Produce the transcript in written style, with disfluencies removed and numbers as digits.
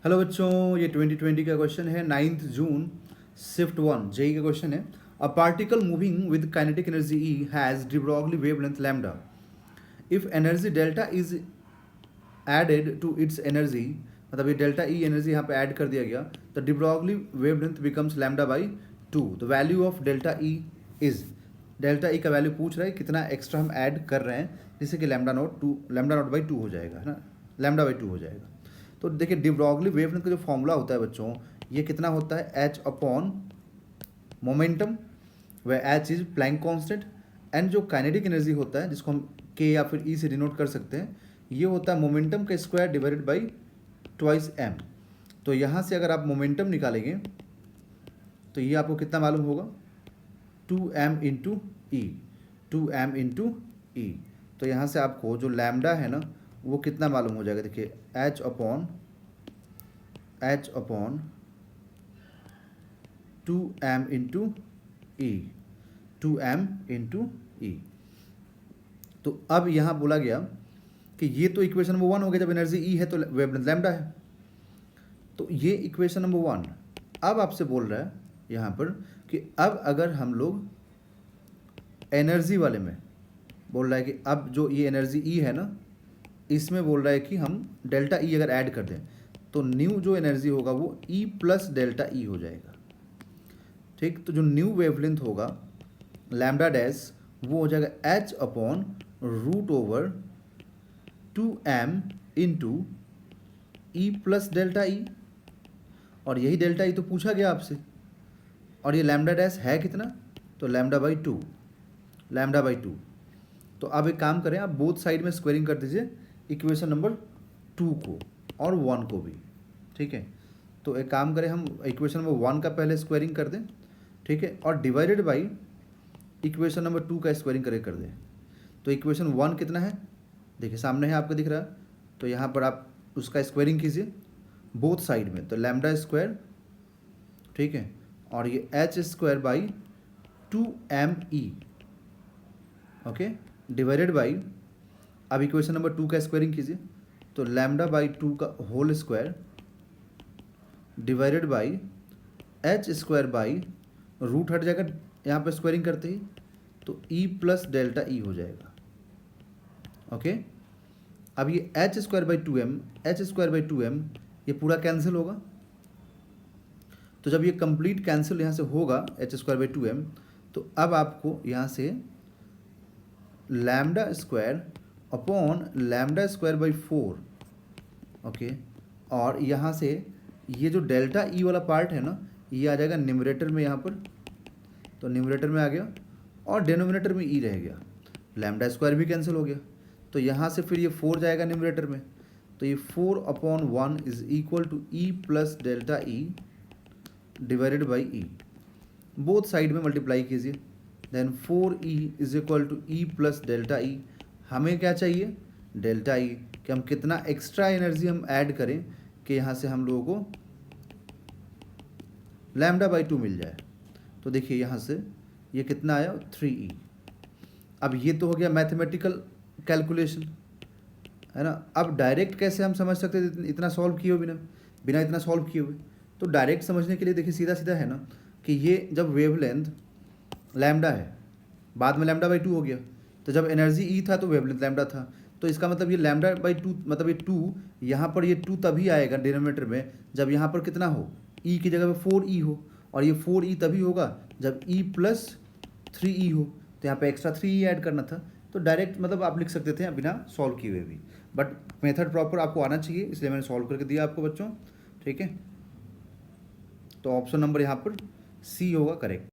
Hello बच्चों, ये 2020 का क्वेश्चन है 9 जून शिफ्ट 1 जेई का क्वेश्चन है। A particle moving with kinetic energy E has de Broglie wavelength lambda. If energy delta is added to its energy, मतलब ये delta E energy यहाँ पे ऐड कर दिया गया, तो de Broglie wavelength becomes lambda by 2. The value of delta E is, delta E का value पूछ रहा है कितना एक्स्ट्रा हम ऐड कर रहे हैं, जिससे कि लैम्डा नॉट बाई 2 हो जाएगा, है ना, लैम्डा बाई 2 हो जाएगा। तो देखिए de Broglie वेवलेंथ का जो फॉर्मूला होता है बच्चों, ये कितना होता है, एच अपॉन मोमेंटम, व H is Planck constant, and जो काइनेटिक एनर्जी होता है जिसको हम के या फिर ई से डिनोट कर सकते हैं, ये होता है मोमेंटम का square divided by twice M. तो यहाँ से अगर आप मोमेंटम निकालेंगे तो ये आपको कितना मालूम होगा, 2m इंटू ई, 2m इंटू ई। तो यहाँ से आपको जो लैम्डा है ना वो कितना मालूम हो जाएगा, देखिए h अपॉन 2m इंटू ई, 2m इंटू ई। तो अब यहाँ बोला गया कि ये तो इक्वेशन नंबर 1 हो गया, जब एनर्जी ई है तो वेवलेंथ लैम्डा है, तो ये इक्वेशन नंबर 1। अब आपसे बोल रहा है यहाँ पर कि अब अगर हम लोग एनर्जी वाले में बोल रहा है कि अब जो ये एनर्जी ई है ना, इसमें बोल रहा है कि हम डेल्टा ई अगर ऐड कर दें तो न्यू जो एनर्जी होगा वो ई प्लस डेल्टा ई हो जाएगा। ठीक, तो जो न्यू वेवलेंथ होगा लैम्डा डैश वो हो जाएगा H upon root over 2m into E plus delta E, और यही डेल्टा ई तो पूछा गया आपसे, और ये लैम्डा डैश है कितना, तो लैम्डा बाई 2, लैम्डा बाई 2। तो अब एक काम करें, आप बोथ साइड में स्क्वायरिंग कर दीजिए इक्वेशन नंबर 2 को और 1 को भी, ठीक है। तो एक काम करें, हम इक्वेशन नंबर 1 का पहले स्क्वायरिंग कर दें, ठीक है, और डिवाइडेड बाई इक्वेशन नंबर 2 का स्क्वायरिंग करके कर दें। तो इक्वेशन 1 कितना है, देखिए सामने है आपको दिख रहा है, तो यहाँ पर आप उसका स्क्वायरिंग कीजिए बोथ साइड में, तो लैम्डा स्क्वायर, ठीक है, और ये H square by 2m E, okay, divided by, अब इक्वेशन नंबर 2 का स्क्वायरिंग कीजिए, तो लैम्डा बाई 2 का whole square divided by H square by, root हट जाएगा यहाँ पे स्क्वायरिंग करते ही, तो ई प्लस डेल्टा ई हो जाएगा, ओके। अब ये H square by 2m, H square by 2m ये पूरा कैंसिल होगा, तो जब ये कंप्लीट कैंसिल यहाँ से होगा एच स्क्वायर बाई 2m, तो अब आपको यहाँ से lambda square upon lambda square by 4, okay, और यहाँ से ये जो डेल्टा ई वाला पार्ट है ना ये आ जाएगा न्यूमरेटर में यहाँ पर, तो न्यूमरेटर में आ गया और डिनोमिनेटर में ई रह गया, लैम्डा स्क्वायर भी कैंसिल हो गया, तो यहाँ से फिर ये 4 जाएगा न्यूमरेटर में, तो ये 4 upon 1 is equal to E plus delta E divided by E, both side में मल्टीप्लाई कीजिए, then 4e is equal to E plus delta E. हमें क्या चाहिए, डेल्टा ई, कि हम कितना एक्स्ट्रा एनर्जी हम ऐड करें कि यहाँ से हम लोगों को लैम्डा बाई 2 मिल जाए। तो देखिए यहाँ से ये कितना आया, 3e। अब ये तो हो गया मैथमेटिकल कैलकुलेशन, है ना। अब डायरेक्ट कैसे हम समझ सकते हैं, इतना सॉल्व किए हुए बिना इतना सॉल्व किए हुए, तो डायरेक्ट समझने के लिए देखिए सीधा सीधा है ना कि ये जब वेवलेंथ लैम्डा है, बाद में लैम्डा बाई 2 हो गया, तो जब एनर्जी ई था तो वेवलेंथ लैम्डा था, तो इसका मतलब ये लैम्डा बाई 2, मतलब ये 2 यहाँ पर, ये 2 तभी आएगा डिनोमिनेटर में जब यहाँ पर कितना हो, ई की जगह पे 4e हो, और ये 4e तभी होगा जब e प्लस 3e हो, तो यहाँ पे एक्स्ट्रा 3e ऐड करना था। तो डायरेक्ट मतलब आप लिख सकते थे बिना सॉल्व किए हुए भी, बट मेथड प्रॉपर आपको आना चाहिए, इसलिए मैंने सॉल्व करके दिया आपको बच्चों, ठीक है। तो ऑप्शन नंबर यहाँ पर सी होगा करेक्ट।